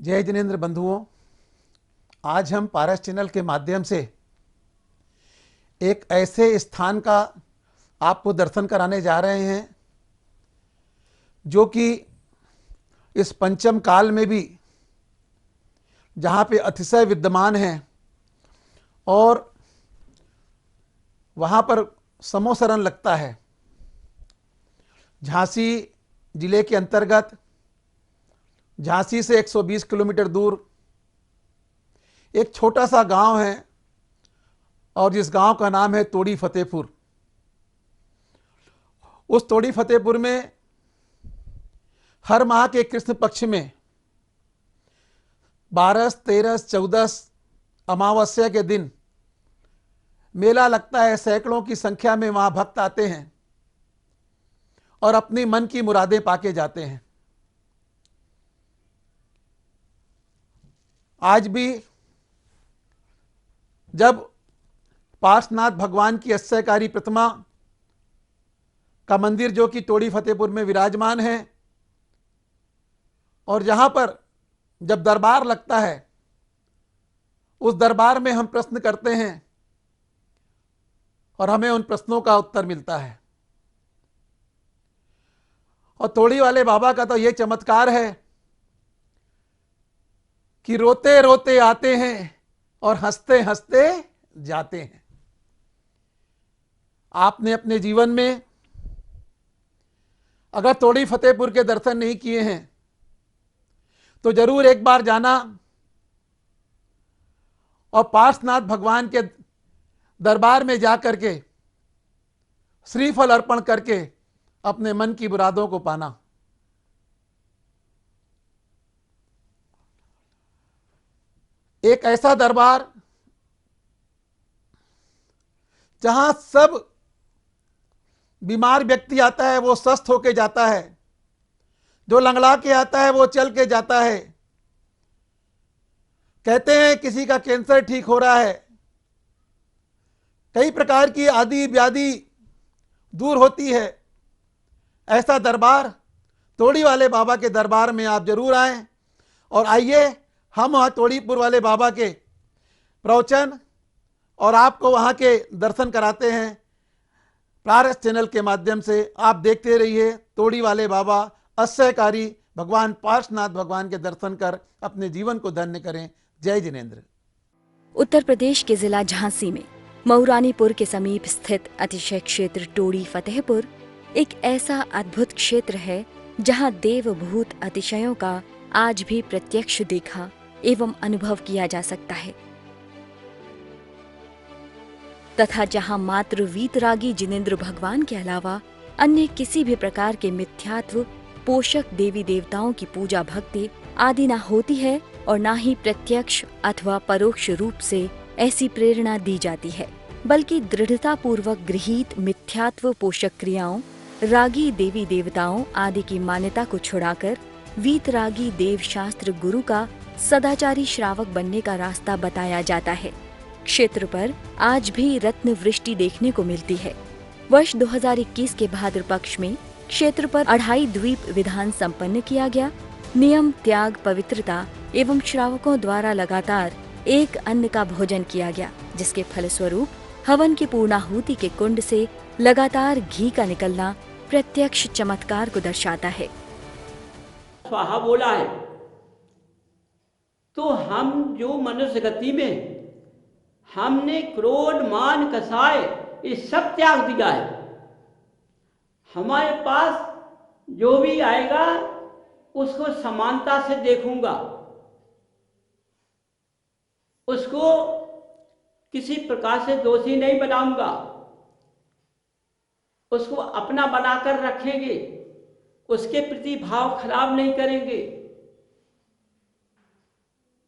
जय जिनेंद्र बंधुओं, आज हम पारस चैनल के माध्यम से एक ऐसे स्थान का आपको दर्शन कराने जा रहे हैं जो कि इस पंचम काल में भी जहाँ पे अतिशय विद्यमान है और वहाँ पर समोसरण लगता है। झांसी जिले के अंतर्गत झांसी से 120 किलोमीटर दूर एक छोटा सा गांव है और जिस गांव का नाम है तोड़ी फतेहपुर। उस तोड़ी फतेहपुर में हर माह के कृष्ण पक्ष में 12, 13, 14 अमावस्या के दिन मेला लगता है। सैकड़ों की संख्या में वहां भक्त आते हैं और अपनी मन की मुरादें पाके जाते हैं। आज भी जब पार्श्वनाथ भगवान की अश्चर्यकारी प्रतिमा का मंदिर जो कि तोड़ी फतेहपुर में विराजमान है और जहां पर जब दरबार लगता है उस दरबार में हम प्रश्न करते हैं और हमें उन प्रश्नों का उत्तर मिलता है। और तोड़ी वाले बाबा का तो यह चमत्कार है कि रोते रोते आते हैं और हंसते हंसते जाते हैं। आपने अपने जीवन में अगर तोड़ी फतेहपुर के दर्शन नहीं किए हैं तो जरूर एक बार जाना और पार्श्वनाथ भगवान के दरबार में जाकर के श्रीफल अर्पण करके अपने मन की मुरादों को पाना। एक ऐसा दरबार जहां सब बीमार व्यक्ति आता है वो स्वस्थ होके जाता है, जो लंगड़ा के आता है वो चल के जाता है। कहते हैं किसी का कैंसर ठीक हो रहा है, कई प्रकार की आदि व्याधि दूर होती है। ऐसा दरबार तोड़ी वाले बाबा के दरबार में आप जरूर आएं और आइए हम वहाँ तोड़ीपुर वाले बाबा के प्रवचन और आपको वहाँ के दर्शन कराते हैं पारस चैनल के माध्यम से। आप देखते रहिए तोड़ी वाले बाबा अश्चर्यकारी भगवान पार्श्वनाथ भगवान के दर्शन कर अपने जीवन को धन्य करें। जय जिनेंद्र। उत्तर प्रदेश के जिला झांसी में मऊरानीपुर के समीप स्थित अतिशय क्षेत्र तोड़ी फतेहपुर एक ऐसा अद्भुत क्षेत्र है जहां देवभूत अतिशयों का आज भी प्रत्यक्ष देखा एवं अनुभव किया जा सकता है तथा जहां मात्र वीतरागी जिनेंद्र भगवान के अलावा अन्य किसी भी प्रकार के मिथ्यात्व पोषक देवी देवताओं की पूजा भक्ति आदि न होती है और न ही प्रत्यक्ष अथवा परोक्ष रूप से ऐसी प्रेरणा दी जाती है, बल्कि दृढ़ता पूर्वक गृहीत मिथ्यात्व पोषक क्रियाओं रागी देवी देवताओं आदि की मान्यता को छुड़ाकर वीतरागी देव शास्त्र गुरु का सदाचारी श्रावक बनने का रास्ता बताया जाता है। क्षेत्र पर आज भी रत्न वृष्टि देखने को मिलती है। वर्ष 2021 के भाद्र पक्ष में क्षेत्र पर अढ़ाई द्वीप विधान संपन्न किया गया। नियम त्याग पवित्रता एवं श्रावकों द्वारा लगातार एक अन्न का भोजन किया गया, जिसके फलस्वरूप हवन की पूर्णाहुति के कुंड से लगातार घी का निकलना प्रत्यक्ष चमत्कार को दर्शाता है। स्वाहा बोला है तो हम जो मनुष्य गति में हमने क्रोध मान कसाय ये सब त्याग दिया है। हमारे पास जो भी आएगा उसको समानता से देखूंगा, उसको किसी प्रकार से दोषी नहीं बनाऊंगा, उसको अपना बनाकर रखेंगे, उसके प्रति भाव खराब नहीं करेंगे।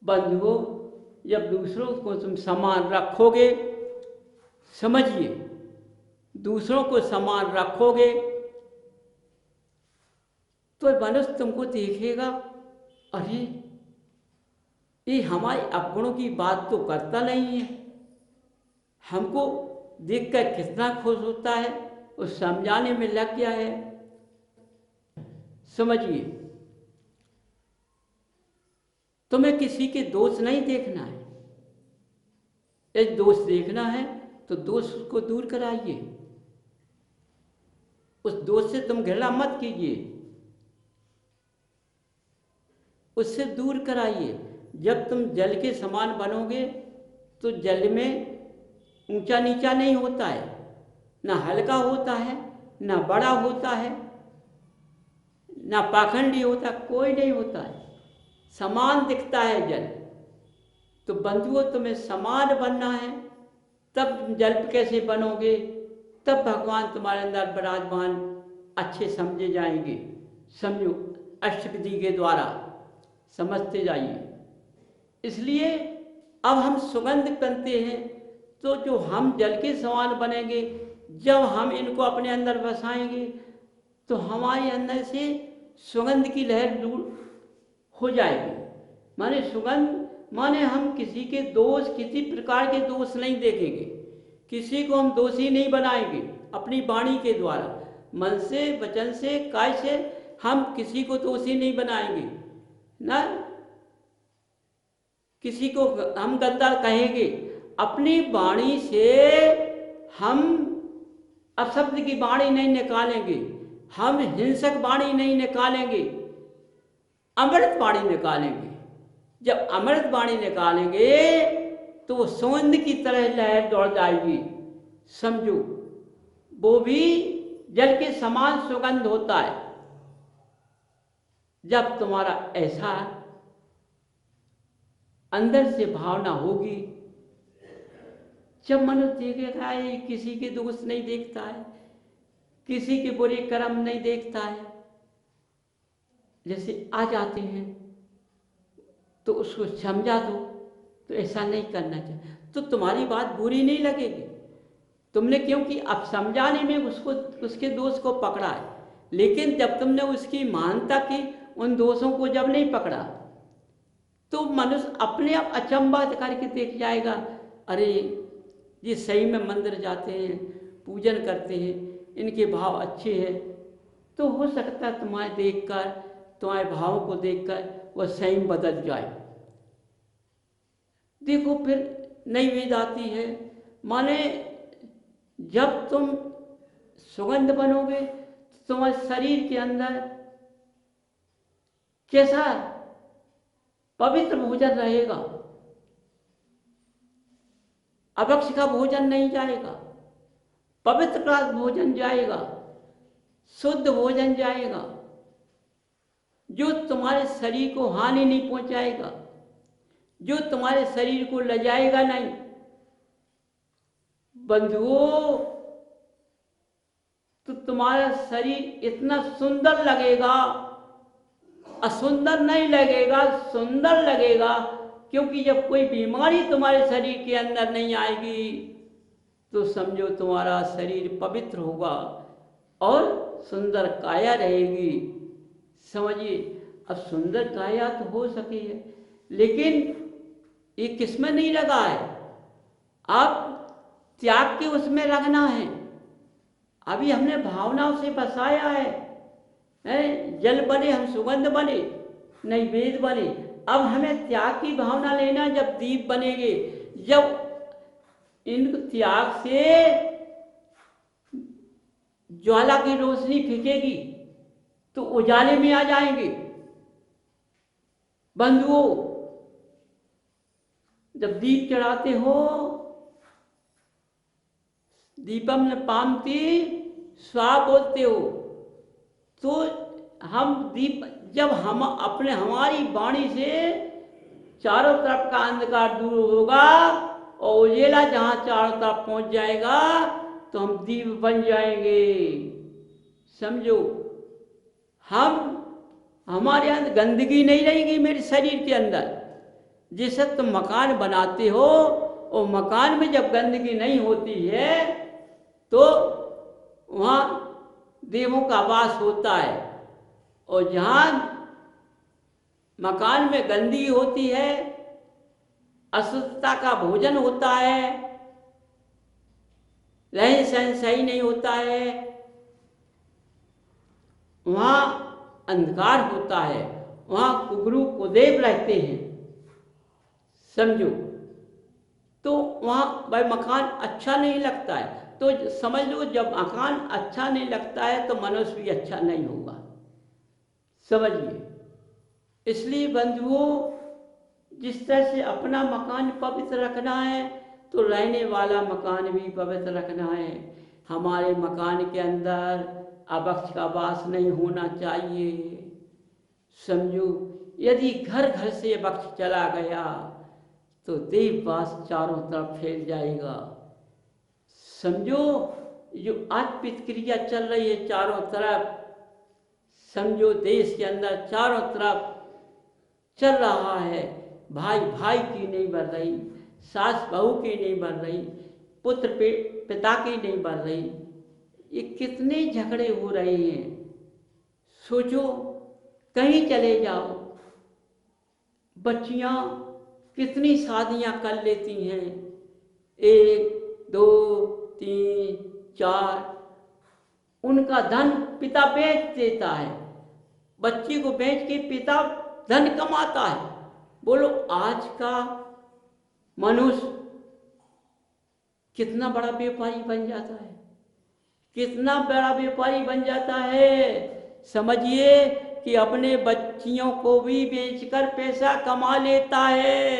बंधुओं, जब दूसरों को तुम समान रखोगे, समझिए दूसरों को समान रखोगे तो मनुष्य तुमको देखेगा, अरे ये हमारे अपगुणों की बात तो करता नहीं है, हमको देखकर कितना खुश होता है, उस समझाने में लग गया है। समझिए तुम्हें किसी के दोष नहीं देखना है। यदि दोष देखना है तो दोष को दूर कराइए, उस दोष से तुम घृणा मत कीजिए, उससे दूर कराइए। जब तुम जल के समान बनोगे तो जल में ऊंचा नीचा नहीं होता है, ना हल्का होता है, ना बड़ा होता है, ना पाखंडी होता, कोई नहीं होता है, समान दिखता है जल। तो बंधुओं, तुम्हें समान बनना है, तब जल कैसे बनोगे? तब भगवान तुम्हारे अंदर विराजमान अच्छे समझे जाएंगे। समझो, अष्टविधि के द्वारा समझते जाइए। इसलिए अब हम सुगंध बनते हैं, तो जो हम जल के समान बनेंगे, जब हम इनको अपने अंदर बसाएंगे तो हमारे अंदर से सुगंध की लहर दूर हो जाएगी। माने सुगंध माने हम किसी के दोष, किसी प्रकार के दोष नहीं देखेंगे, किसी को हम दोषी नहीं बनाएंगे। अपनी वाणी के द्वारा, मन से, वचन से, काय से हम किसी को दोषी नहीं बनाएंगे, ना किसी को हम गंदा कहेंगे। अपनी वाणी से हम अपशब्द की वाणी नहीं निकालेंगे, हम हिंसक वाणी नहीं निकालेंगे, अमृत वाणी निकालेंगे। जब अमृत वाणी निकालेंगे तो वो सुगंध की तरह लहर दौड़ जाएगी। समझो, वो भी जल के समान सुगंध होता है। जब तुम्हारा ऐसा अंदर से भावना होगी, जब मनुष्य देखेगा ये किसी के दोष नहीं देखता है, किसी के बुरे कर्म नहीं देखता है, जैसे आ जाते हैं तो उसको समझा दो, तो ऐसा नहीं करना चाहिए, तो तुम्हारी बात बुरी नहीं लगेगी। तुमने क्योंकि अब समझाने में उसको, उसके दोष को पकड़ा है, लेकिन जब तुमने उसकी महानता की, उन दोषों को जब नहीं पकड़ा, तो मनुष्य अपने आप अचंभा करके देख जाएगा, अरे ये सही में मंदिर जाते हैं, पूजन करते हैं, इनके भाव अच्छे हैं। तो हो सकता है तुम्हारे देखकर, तुम्हारे भावों को देखकर वह सही में बदल जाए। देखो, फिर नई वेद आती है, माने जब तुम सुगंध बनोगे तो तुम्हारे शरीर के अंदर कैसा पवित्र भोजन रहेगा, अभक्ष का भोजन नहीं जाएगा, पवित्र का भोजन जाएगा, शुद्ध भोजन जाएगा, जो तुम्हारे शरीर को हानि नहीं पहुंचाएगा, जो तुम्हारे शरीर को लजाएगा नहीं। बंधुओं, तो तुम्हारा शरीर इतना सुंदर लगेगा, असुंदर नहीं लगेगा, सुंदर लगेगा, क्योंकि जब कोई बीमारी तुम्हारे शरीर के अंदर नहीं आएगी तो समझो तुम्हारा शरीर पवित्र होगा और सुंदर काया रहेगी। समझिए, अब सुंदर काया तो हो सके है, लेकिन ये किसमें नहीं लगा है, आप त्याग के उसमें लगना है। अभी हमने भावनाओं से बसाया है, जल बने हम सुगंध बने, नैवेद्य बने। अब हमें त्याग की भावना लेना, जब दीप बनेंगे, जब इन त्याग से ज्वाला की रोशनी फीकेगी तो उजाले में आ जाएंगे। बंधुओं, जब दीप चढ़ाते हो, दीपम न पामती स्वा बोलते हो, तो हम दीप, जब हम अपने, हमारी वाणी से चारों तरफ का अंधकार दूर होगा और उजेला जहां चारों तरफ पहुंच जाएगा तो हम दीप बन जाएंगे। समझो, हमारे अंदर गंदगी नहीं रहेगी मेरे शरीर के अंदर। जैसे तुम मकान बनाते हो और मकान में जब गंदगी नहीं होती है तो वहाँ देवों का वास होता है, और जहाँ मकान में गंदगी होती है, अशुद्धता का भोजन होता है, रहन सहन सही नहीं होता है, वहाँ अंधकार होता है, वहाँ कुगरू कुदेव रहते हैं। समझो। तो वहाँ भाई मकान अच्छा नहीं लगता है, तो समझ लो जब मकान अच्छा नहीं लगता है तो मनुष्य भी अच्छा नहीं होगा, समझिए। इसलिए बंधुओं, जिस तरह से अपना मकान पवित्र रखना है तो रहने वाला मकान भी पवित्र रखना है। हमारे मकान के अंदर अभक्त का वास नहीं होना चाहिए, समझो। यदि घर घर से अभक्त चला गया तो देववास चारों तरफ फैल जाएगा, समझो। जो आज प्रतिक्रिया चल रही है चारों तरफ, समझो देश के अंदर चारों तरफ चल रहा है, भाई भाई की नहीं बढ़ रही, सास बहू की नहीं बढ़ रही, पुत्र पिता की नहीं बढ़ रही, ये कितने झगड़े हो रहे हैं। सोचो, कहीं चले जाओ, बच्चियां कितनी शादियां कर लेती हैं, 1 2 3 4, उनका धन पिता बेच देता है, बच्ची को बेच के पिता धन कमाता है। बोलो आज का मनुष्य कितना बड़ा व्यापारी बन जाता है, कितना बड़ा व्यापारी बन जाता है। समझिए कि अपने बच्चियों को भी बेचकर पैसा कमा लेता है,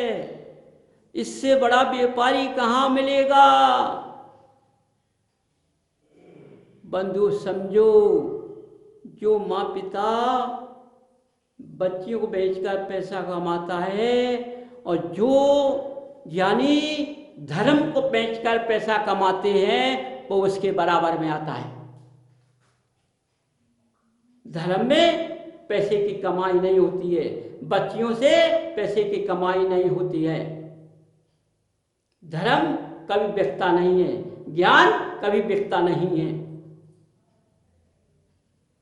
इससे बड़ा व्यापारी कहाँ मिलेगा। बंधु समझो, जो माँ पिता बच्चियों को बेचकर पैसा कमाता है और जो यानी धर्म को बेचकर पैसा कमाते हैं वो उसके बराबर में आता है। धर्म में पैसे की कमाई नहीं होती है, बच्चियों से पैसे की कमाई नहीं होती है। धर्म कभी बिकता नहीं है, ज्ञान कभी बिकता नहीं है,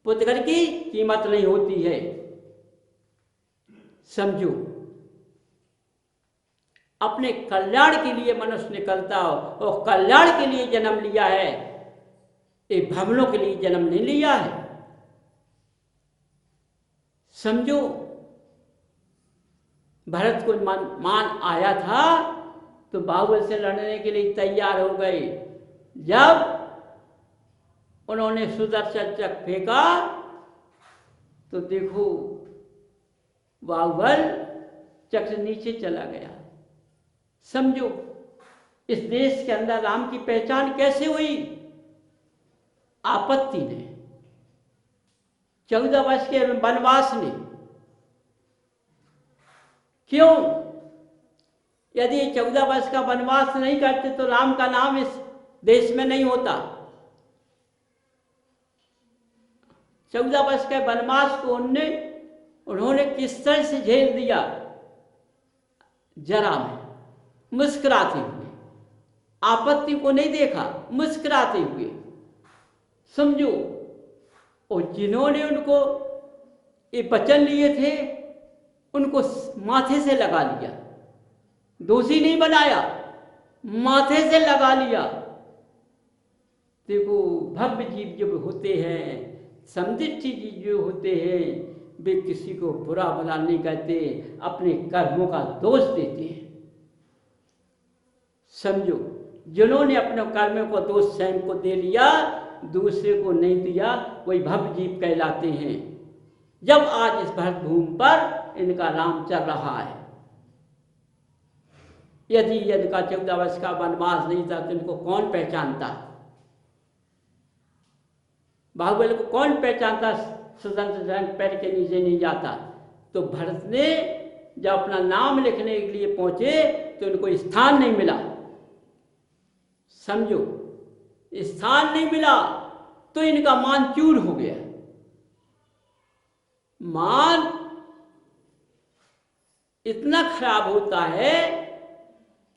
पुत्र की कीमत नहीं होती है, समझो। अपने कल्याण के लिए मनुष्य निकलता हो और कल्याण के लिए जन्म लिया है, ये भ्रमणों के लिए जन्म नहीं लिया है, समझो। भरत को मान आया था तो बाहुबल से लड़ने के लिए तैयार हो गए। जब उन्होंने सुदर्शन चक्र फेंका तो देखो बाहुबल चक्र नीचे चला गया, समझो। इस देश के अंदर राम की पहचान कैसे हुई? आपत्ति ने, 14 वर्ष के वनवास ने। क्यों? यदि 14 वर्ष का वनवास नहीं करते तो राम का नाम इस देश में नहीं होता। 14 वर्ष के वनवास को उन्होंने किस तरह से झेल दिया? जरा में मुस्कुराते हुए, आपत्ति को नहीं देखा, मुस्कुराते हुए, समझो। और जिन्होंने उनको ये वचन लिए थे उनको माथे से लगा लिया, दोषी नहीं बनाया, माथे से लगा लिया। देखो भव्य जीव जब होते हैं, समदृष्टि जीव जो होते हैं, वे किसी को बुरा भला नहीं कहते, अपने कर्मों का दोष देते हैं, समझो। जिन्होंने अपने कर्मों को दोष स्वयं को दे लिया, दूसरे को नहीं दिया, वही भव्य जीव कहलाते हैं। जब आज इस भरत भूमि पर इनका राम चल रहा है, यदि इनका 14 वर्ष का वनवास नहीं था तो इनको कौन पहचानता? बाहुबली को कौन पहचानता? स्वतंत्र पैर के नीचे नहीं जाता। तो भरत ने जब अपना नाम लिखने के लिए पहुंचे तो उनको स्थान नहीं मिला, समझो। स्थान नहीं मिला तो इनका मान चूर हो गया। मान इतना खराब होता है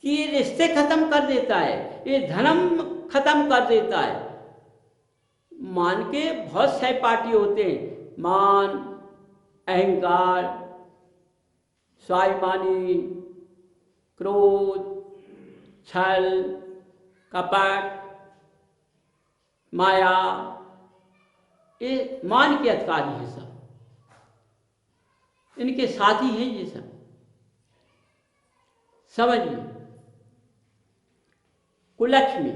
कि ये रिश्ते खत्म कर देता है, ये धर्म खत्म कर देता है। मान के बहुत सहपाठी होते हैं, मान, अहंकार, स्वाभिमानी, क्रोध, छल, कपट, माया, ये मान के अधिकारी हैं सब, इनके साथी हैं ये सब, समझिए, कुलक्ष्मी,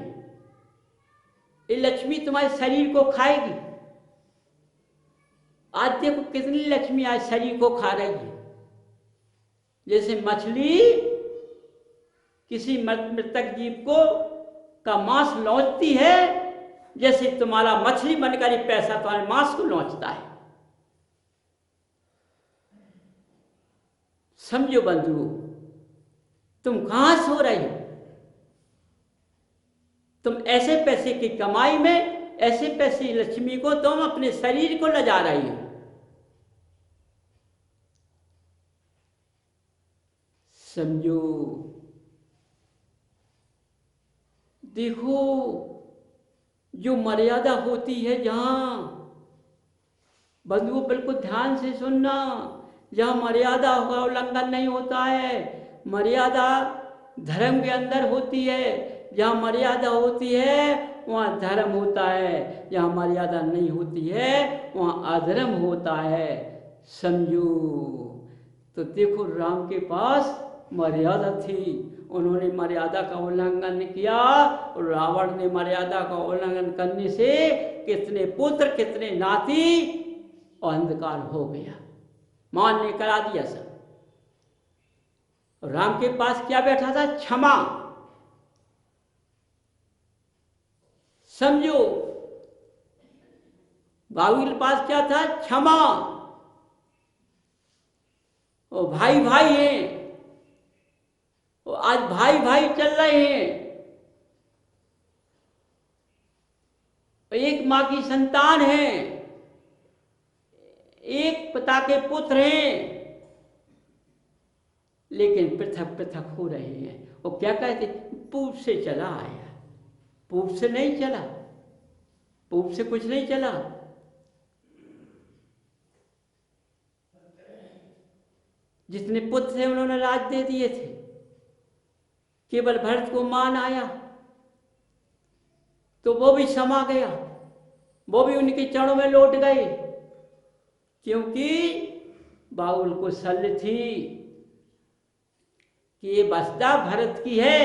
ये लक्ष्मी तुम्हारे शरीर को खाएगी। आज देखो कितनी लक्ष्मी आज शरीर को खा रही है। जैसे मछली किसी मृतक जीव को का मांस लौटती है, जैसे तुम्हारा मछली बनकर ही पैसा तुम्हारे मांस को लौटता है। समझो बंधुओं, तुम कहां सो रही हो? तुम ऐसे पैसे की कमाई में, ऐसे पैसे लक्ष्मी को तुम अपने शरीर को लजा रही हो। समझो, देखो जो मर्यादा होती है, जहां बंधुओं बिल्कुल ध्यान से सुनना, जहां मर्यादा का उल्लंघन नहीं होता है, मर्यादा धर्म के अंदर होती है। जहाँ मर्यादा होती है वहाँ धर्म होता है, जहाँ मर्यादा नहीं होती है वहाँ अधर्म होता है। समझो, तो देखो राम के पास मर्यादा थी, उन्होंने मर्यादा का उल्लंघन किया और रावण ने मर्यादा का उल्लंघन करने से कितने पुत्र, कितने नाती और अंधकार हो गया, मान ने करा दिया सब। राम के पास क्या बैठा था? क्षमा। समझो, बाबू के पास क्या था? क्षमा। और भाई भाई हैं, और आज भाई भाई चल रहे हैं, एक मां की संतान है, एक पिता के पुत्र हैं, लेकिन पृथक पृथक हो रहे हैं। वो क्या कहते? पूर्व से चला आया, पूर्व से नहीं चला, पूर्व से कुछ नहीं चला। जितने पुत्र थे उन्होंने राज दे दिए थे, केवल भरत को मान आया तो वो भी समा गया, वो भी उनके चरणों में लौट गए, क्योंकि बाउल को सल थी कि ये बस्ता भरत की है।